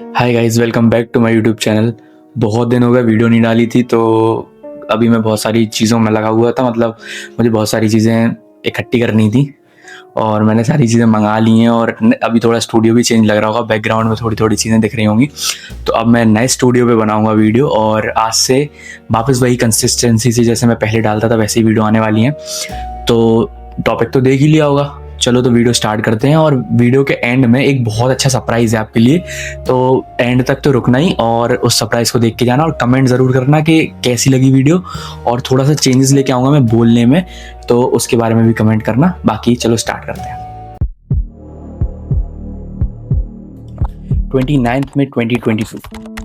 Hi guys, welcome back to my YouTube channel. बहुत दिन हो गए वीडियो नहीं डाली थी, तो अभी मैं बहुत सारी चीज़ों में लगा हुआ था। मतलब मुझे बहुत सारी चीज़ें इकट्ठी करनी थी और मैंने सारी चीज़ें मंगा ली हैं। और अभी थोड़ा स्टूडियो भी चेंज लग रहा होगा, बैकग्राउंड में थोड़ी थोड़ी चीज़ें दिख रही होंगी। तो अब मैं नए स्टूडियो पे बनाऊंगा वीडियो, और आज से वापस वही कंसिस्टेंसी से जैसे मैं पहले डालता था वैसे ही वीडियो आने वाली हैं। तो टॉपिक तो देख ही लिया होगा। चलो तो वीडियो स्टार्ट करते हैं। और वीडियो के एंड में एक बहुत अच्छा सरप्राइज़ है आपके लिए, तो एंड तक तो रुकना ही और उस सरप्राइज़ को देख के जाना। और कमेंट ज़रूर करना कि कैसी लगी वीडियो, और थोड़ा सा चेंजेस लेके आऊँगा मैं बोलने में, तो उसके बारे में भी कमेंट करना। बाकी चलो स्टार्ट करते हैं। 29 मई 2022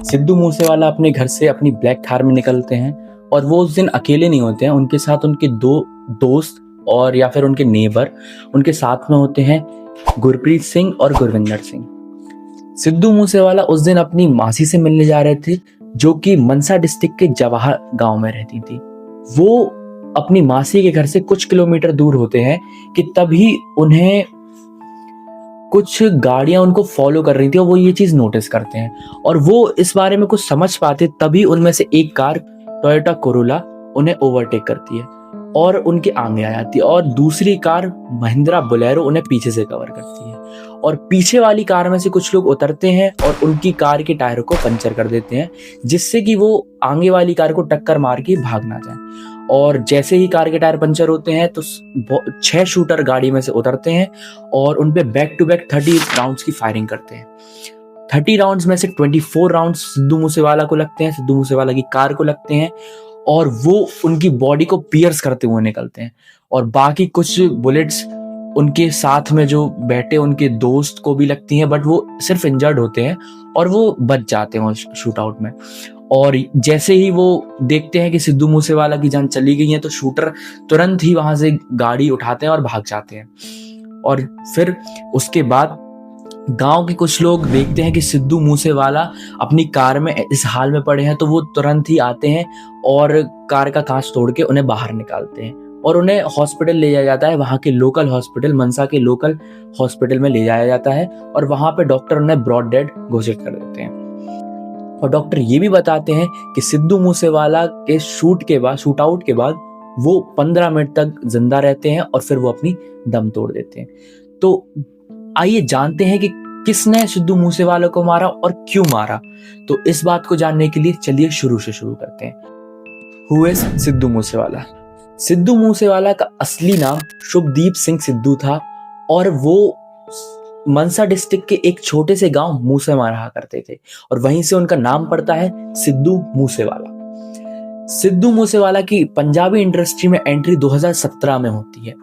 सिद्धू मूसेवाला अपने घर से अपनी ब्लैक थार में निकलते हैं। और वो उस दिन अकेले नहीं होते हैं, उनके साथ उनके दो दोस्त और या फिर उनके नेबर उनके साथ में होते हैं, गुरप्रीत सिंह और गुरविंदर सिंह। सिद्धू मूसेवाला उस दिन अपनी मासी से मिलने जा रहे थे, जो कि मनसा डिस्ट्रिक्ट के जवाहर गांव में रहती थी। वो अपनी मासी के घर से कुछ किलोमीटर दूर होते हैं कि तभी उन्हें कुछ गाड़ियां उनको फॉलो कर रही थी और वो ये चीज नोटिस करते हैं। और वो इस बारे में कुछ समझ पाते तभी उनमें से एक कार टोयोटा कोरोला उन्हें ओवरटेक करती है और उनके आगे आ जाती है, और दूसरी कार महिंद्रा बोलेरो उन्हें पीछे से कवर करती है। और पीछे वाली कार में से कुछ लोग उतरते हैं और उनकी कार के टायर को पंचर कर देते हैं, जिससे कि वो आगे वाली कार को टक्कर मार के भाग ना जाए। और जैसे ही कार के टायर पंचर होते हैं तो 6 शूटर गाड़ी में से उतरते हैं और उन पे बैक टू बैक 30 राउंड्स की फायरिंग करते हैं। 30 राउंड्स में से 24 राउंड्स सिद्धू मूसेवाला को लगते हैं, सिद्धू मूसेवाला की कार को लगते हैं, और वो उनकी बॉडी को पियर्स करते हुए निकलते हैं। और बाकी कुछ बुलेट्स उनके साथ में जो बैठे उनके दोस्त को भी लगती हैं, बट वो सिर्फ इंजर्ड होते हैं और वो बच जाते हैं शूट आउट में। और जैसे ही वो देखते हैं कि सिद्धू मूसेवाला की जान चली गई है, तो शूटर तुरंत ही वहां से गाड़ी उठाते हैं और भाग जाते हैं। और फिर उसके बाद गांव के कुछ लोग देखते हैं कि सिद्धू मूसेवाला अपनी कार में इस हाल में पड़े हैं, तो वो तुरंत ही आते हैं और कार का कांच तोड़ के उन्हें बाहर निकालते हैं और उन्हें हॉस्पिटल ले जाया जाता है। वहाँ के लोकल हॉस्पिटल, मनसा के लोकल हॉस्पिटल में ले जाया जाता है, और वहाँ पे डॉक्टर उन्हें ब्रॉड डेड घोषित कर देते हैं। और डॉक्टर ये भी बताते हैं कि सिद्धू मूसेवाला के शूट आउट के बाद वो 15 मिनट तक जिंदा रहते हैं और फिर वो अपनी दम तोड़ देते हैं। तो आइए जानते हैं कि किसने सिद्धू मूसेवाला को मारा और क्यों मारा। तो इस बात को जानने के लिए चलिए शुरू करते हैं। Who is Sidhu Moosewala? सिद्धू मूसेवाला का असली नाम शुभदीप सिंह सिद्धू था, और वो मनसा डिस्ट्रिक्ट के एक छोटे से गांव मूसेमा रहा करते थे, और वहीं से उनका नाम पड़ता है सिद्धू मूसेवाला। सिद्धू मूसेवाला की पंजाबी इंडस्ट्री में एंट्री 2017 में होती है,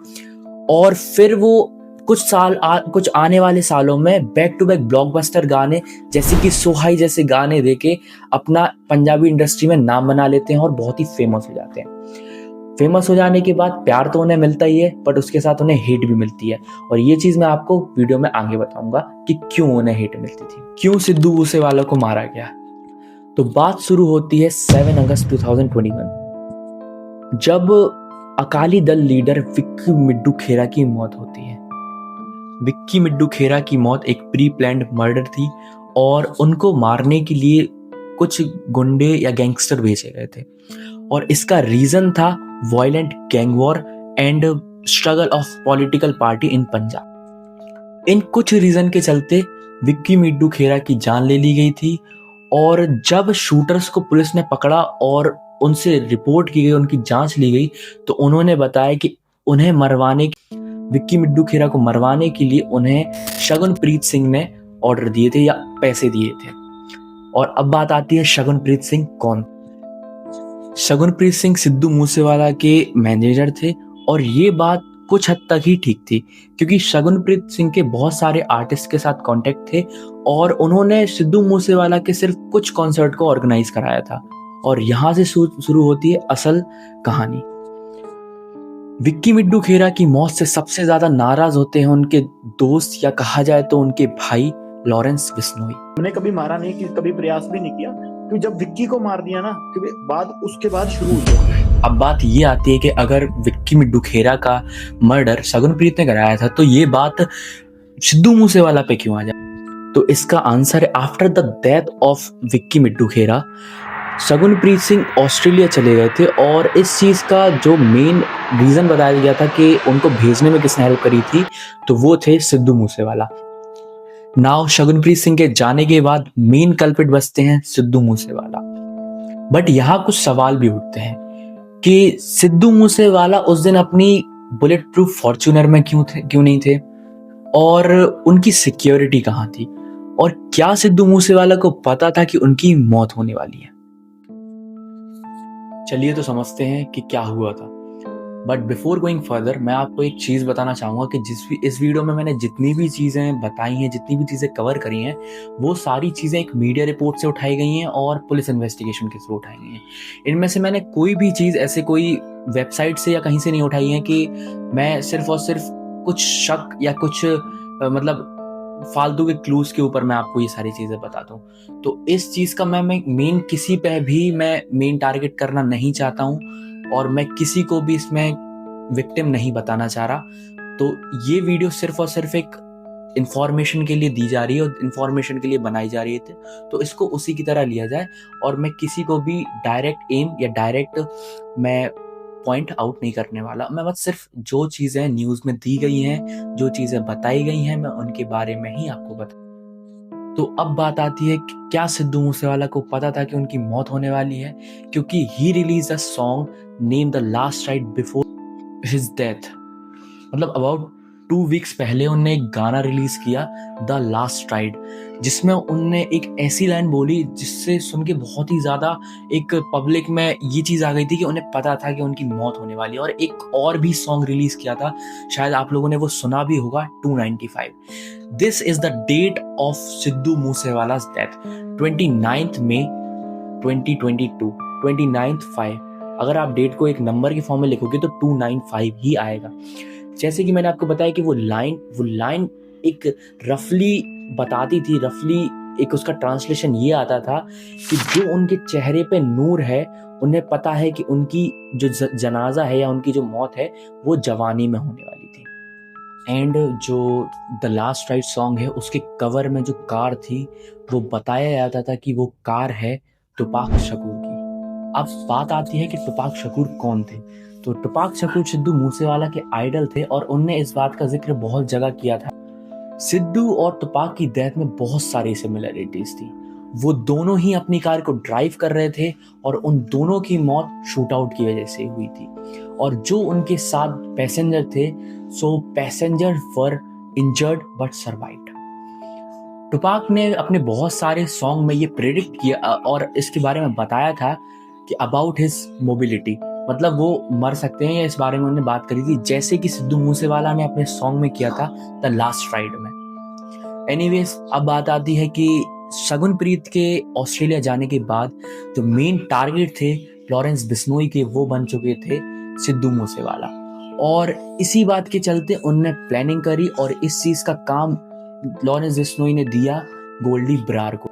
और फिर वो कुछ आने वाले सालों में बैक टू बैक ब्लॉकबस्टर गाने जैसे कि सोहाई जैसे गाने देके अपना पंजाबी इंडस्ट्री में नाम बना लेते हैं और बहुत ही फेमस हो जाते हैं। फेमस हो जाने के बाद प्यार तो उन्हें मिलता ही है, बट उसके साथ उन्हें हेट भी मिलती है, और ये चीज मैं आपको वीडियो में आगे बताऊंगा कि क्यों उन्हें हेट मिलती थी, क्यों सिद्धू मूसेवाला को मारा गया। तो बात शुरू होती है 7 अगस्त 2021, जब अकाली दल लीडर विक्की मिड्डू खेरा की मौत होती है। विक्की मिड्डू खेरा की मौत एक प्री प्लान्ड मर्डर थी, और उनको मारने के लिए कुछ गुंडे या गैंगस्टर भेजे गए थे, और इसका रीजन था violent gang war and struggle of political party in Punjab. इन कुछ रीजन के चलते विक्की मिड्डू खेरा की जान ले ली गई थी। और जब शूटर्स को पुलिस ने पकड़ा और उनसे रिपोर्ट की गई, उनकी जांच ली गई, तो उन्होंने बताया कि उन्हें विक्की मिड्डू खेरा को मरवाने के लिए उन्हें शगुनप्रीत सिंह ने ऑर्डर दिए थे या पैसे दिए थे। और अब बात आती है शगुनप्रीत सिंह कौन? शगुनप्रीत सिंह सिद्धू मूसेवाला के मैनेजर थे, और ये बात कुछ हद तक ही ठीक थी, क्योंकि शगुनप्रीत सिंह के बहुत सारे आर्टिस्ट के साथ कांटेक्ट थे, और उन्होंने सिद्धू मूसेवाला के सिर्फ कुछ कॉन्सर्ट को ऑर्गेनाइज कराया था। और यहाँ से शुरू होती है असल कहानी। विक्की मिड्डू खेरा की मौत से सबसे ज्यादा नाराज होते हैं उनके दोस्त, या कहा जाए तो उनके भाई लॉरेंस बिश्नोई। हमने कभी मारा नहीं, कि कभी प्रयास भी नहीं किया, क्योंकि जब विक्की को मार दिया ना, उसके बाद शुरू हुई। अब बात ये आती है कि अगर विक्की मिड्डू खेरा का मर्डर शगुनप्रीत ने कराया था, तो ये बात सिद्धू मूसेवाला पे क्यों आ जाए? तो इसका आंसर है after the death of Vicky Middu Khera Shaganpreet Singh Australia चले गए थे। और इस चीज़ का जो मेन रीज़न बताया गया था कि उनको भेजने में किसने हेल्प करी थी, तो वो थे सिद्धू मूसेवाला। नाउ शगुनप्रीत सिंह के जाने के बाद मेन कल्पिट बचते हैं सिद्धू मूसेवाला। बट यहाँ कुछ सवाल भी उठते हैं कि सिद्धू मूसेवाला उस दिन अपनी बुलेट प्रूफ फॉर्च्यूनर में क्यों नहीं थे, और उनकी सिक्योरिटी कहाँ थी, और क्या सिद्धू मूसेवाला को पता था कि उनकी मौत होने वाली है। चलिए तो समझते हैं कि क्या हुआ था। बट बिफोर गोइंग फर्दर मैं आपको एक चीज़ बताना चाहूँगा कि इस वीडियो में मैंने जितनी भी चीज़ें बताई हैं, जितनी भी चीज़ें कवर करी हैं, वो सारी चीज़ें एक मीडिया रिपोर्ट से उठाई गई हैं और पुलिस इन्वेस्टिगेशन के थ्रू उठाई गई हैं। इनमें से मैंने कोई भी चीज़ ऐसे कोई वेबसाइट से या कहीं से नहीं उठाई है कि मैं सिर्फ और सिर्फ कुछ शक या कुछ मतलब फालतू के क्लूज के ऊपर मैं आपको ये सारी चीज़ें बताता हूँ। तो इस चीज़ का मैं मेन किसी पे भी मैं मेन टारगेट करना नहीं चाहता हूँ, और मैं किसी को भी इसमें विक्टिम नहीं बताना चाह रहा। तो ये वीडियो सिर्फ और सिर्फ एक इंफॉर्मेशन के लिए दी जा रही है और इंफॉर्मेशन के लिए बनाई जा रही है, तो इसको उसी की तरह लिया जाए। और मैं किसी को भी डायरेक्ट एम या डायरेक्ट मैं पॉइंट आउट नहीं करने वाला। मैं बस सिर्फ जो चीज़ें न्यूज़ में दी गई हैं, जो चीज़ें बताई गई हैं, मैं उनके बारे में ही आपको बता। तो अब बात आती है कि क्या सिद्धू मूसेवाला को पता था कि उनकी मौत होने वाली है, क्योंकि he release a song name the last ride before his death. मतलब अबाउट 2 वीक्स पहले उनने एक गाना रिलीज किया द लास्ट राइड, जिसमें उनने एक ऐसी लाइन बोली जिससे सुन के बहुत ही ज़्यादा एक पब्लिक में ये चीज़ आ गई थी कि उन्हें पता था कि उनकी मौत होने वाली है। और एक और भी सॉन्ग रिलीज किया था, शायद आप लोगों ने वो सुना भी होगा, 295। This is the date of Sidhu Moosewala's death, 29 May 2022, 29/5। अगर आप डेट को एक नंबर के फॉर्म में लिखोगे तो 295 ही आएगा। जैसे कि मैंने आपको बताया कि वो लाइन एक रफली बताती थी, रफली एक उसका ट्रांसलेशन ये आता था कि जो उनके चेहरे पे नूर है, उन्हें पता है कि उनकी जो जनाजा है या उनकी जो मौत है वो जवानी में होने वाली थी। एंड जो द लास्ट राइड सॉन्ग है, उसके कवर में जो कार थी वो बताया जाता था कि वो कार है टुपाक शकूर की। अब बात आती है कि टुपाक शकूर कौन थे। तो टुपाक शकूर सिद्धू मूसेवाला के आइडल थे और उनने इस बात का जिक्र बहुत जगह किया था। सिद्धू और टुपाक की डेथ में बहुत सारी सिमिलरिटीज थी। वो दोनों ही अपनी कार को ड्राइव कर रहे थे और उन दोनों की मौत शूट आउट की वजह से हुई थी। और जो उनके साथ पैसेंजर थे, so passenger were injured but survived. Tupac ने अपने बहुत सारे सॉन्ग में ये प्रेडिक्ट किया और इसके बारे में बताया था कि अबाउट हिज मोबिलिटी, मतलब वो मर सकते हैं, या इस बारे में उन्होंने बात करी थी, जैसे कि सिद्धू मूसेवाला ने अपने सॉन्ग में किया था द लास्ट राइड में। एनीवेज, अब बात आती है कि शगुनप्रीत के ऑस्ट्रेलिया जाने के बाद जो मेन टारगेट थे लॉरेंस बिश्नोई के, वो बन चुके थे सिद्धू मूसेवाला। और इसी बात के चलते उनने प्लानिंग करी और इस चीज का काम लॉरेंस बिश्नोई ने दिया गोल्डी बरार को।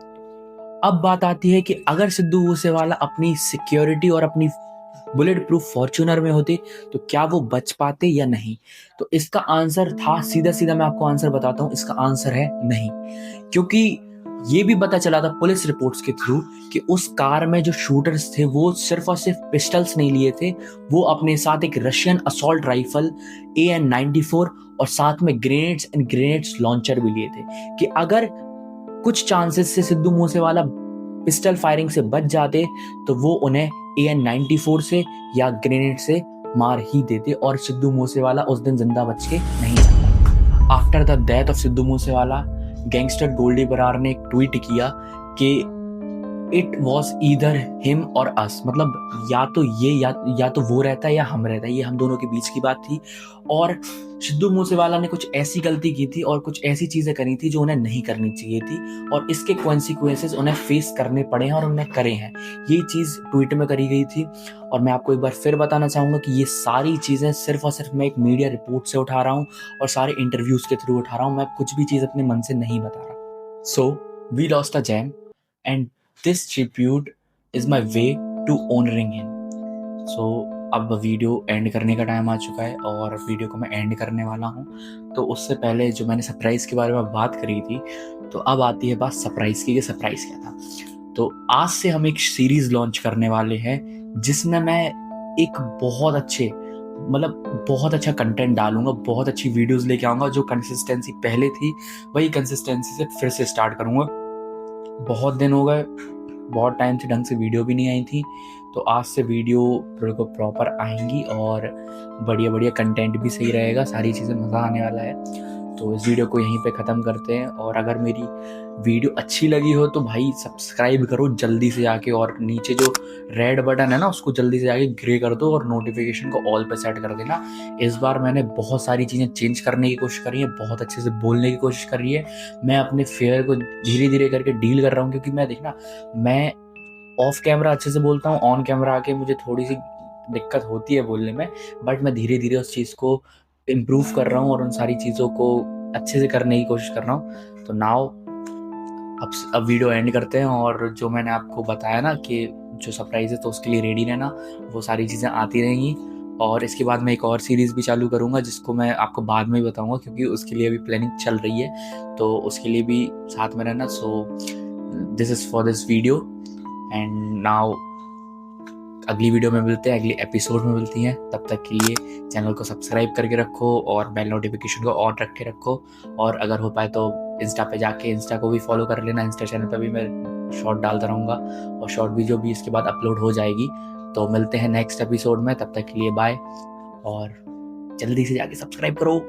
अब बात आती है कि अगर सिद्धू मूसेवाला अपनी सिक्योरिटी और अपनी बुलेट प्रूफ फॉर्च्यूनर में होते तो क्या वो बच पाते या नहीं। तो इसका आंसर था, सीधा सीधा मैं आपको आंसर बताता हूं, इसका आंसर है नहीं। क्योंकि ये भी पता चला था पुलिस रिपोर्ट्स के थ्रू कि उस कार में जो शूटर्स थे वो सिर्फ और सिर्फ पिस्टल्स नहीं लिए थे, वो अपने साथ एक रशियन असॉल्ट राइफल AN-94 और साथ में ग्रेनेड्स एंड ग्रेनेड्स लॉन्चर भी लिए थे, कि अगर कुछ चांसेस से सिद्धू मूसेवाला पिस्टल फायरिंग से बच जाते तो वो उन्हें AN-94 से या ग्रेनेड से मार ही देते और सिद्धू मूसेवाला उस दिन जिंदा बच के नहीं जाता। After the death of Sidhu Moosewala, gangster Goldy Brar ने एक ट्वीट किया कि इट वॉज ईदर हिम और अस, मतलब या तो ये या तो वो रहता है या हम रहता है, ये हम दोनों के बीच की बात थी। और सिद्धू मूसेवाला ने कुछ ऐसी गलती की थी और कुछ ऐसी चीजें करी थी जो उन्हें नहीं करनी चाहिए थी, और इसके कॉन्सिक्वेंसेस उन्हें फेस करने पड़े हैं और उन्हें करे हैं। ये चीज ट्वीट में करी गई थी। और मैं आपको एक बार फिर बताना चाहूंगा कि ये सारी चीजें सिर्फ और सिर्फ मैं एक मीडिया रिपोर्ट से उठा रहा हूँ और सारे इंटरव्यूज के थ्रू उठा रहा हूँ। मैं कुछ भी चीज अपने मन से नहीं बता रहा। So we lost a gem and this tribute is my way to honoring him. So अब वीडियो एंड करने का टाइम आ चुका है और वीडियो को मैं एंड करने वाला हूँ। तो उससे पहले जो मैंने सरप्राइज़ के बारे में बात करी थी, तो अब आती है बात सरप्राइज़ की कि सरप्राइज़ क्या था। तो आज से हम एक सीरीज़ लॉन्च करने वाले हैं जिसमें मैं एक बहुत अच्छा कंटेंट डालूँगा, बहुत अच्छी वीडियोज़ लेके आऊँगा। जो कंसिस्टेंसी पहले थी वही कंसिस्टेंसी से फिर से स्टार्ट करूँगा। बहुत दिन हो गए, बहुत टाइम से ढंग से वीडियो भी नहीं आई थी, तो आज से वीडियो बिल्कुल प्रॉपर आएंगी और बढ़िया कंटेंट भी सही रहेगा, सारी चीज़ें मज़ा आने वाला है। तो इस वीडियो को यहीं पे ख़त्म करते हैं और अगर मेरी वीडियो अच्छी लगी हो तो भाई सब्सक्राइब करो जल्दी से जाके, और नीचे जो रेड बटन है ना उसको जल्दी से जाके ग्रे कर दो और नोटिफिकेशन को ऑल पे सेट कर देना। इस बार मैंने बहुत सारी चीज़ें चेंज करने की कोशिश करी है, बहुत अच्छे से बोलने की कोशिश करी है। मैं अपने फेयर को धीरे धीरे करके डील कर रहा हूँ, क्योंकि मैं ऑफ कैमरा अच्छे से बोलता हूँ, ऑन कैमरा आके मुझे थोड़ी सी दिक्कत होती है बोलने में, बट मैं धीरे धीरे उस चीज़ को इम्प्रूव कर रहा हूँ और उन सारी चीज़ों को अच्छे से करने की कोशिश कर रहा हूँ। तो नाउ अब वीडियो एंड करते हैं, और जो मैंने आपको बताया ना कि जो सरप्राइज है तो उसके लिए रेडी रहना, वो सारी चीज़ें आती रहेंगी। और इसके बाद मैं एक और सीरीज़ भी चालू करूँगा जिसको मैं आपको बाद में ही बताऊँगा, क्योंकि उसके लिए अभी प्लानिंग चल रही है, तो उसके लिए भी साथ में रहना। So this is for this video and now अगली वीडियो में मिलते हैं, अगले एपिसोड में मिलती हैं। तब तक के लिए चैनल को सब्सक्राइब करके रखो और बेल नोटिफिकेशन को ऑन रख के रखो, और अगर हो पाए तो इंस्टा पे जाके इंस्टा को भी फॉलो कर लेना। इंस्टा चैनल पे भी मैं शॉर्ट डालता रहूँगा और शॉर्ट वीडियो भी इसके बाद अपलोड हो जाएगी। तो मिलते हैं नेक्स्ट एपिसोड में, तब तक के लिए बाय और जल्दी से जाके सब्सक्राइब करो।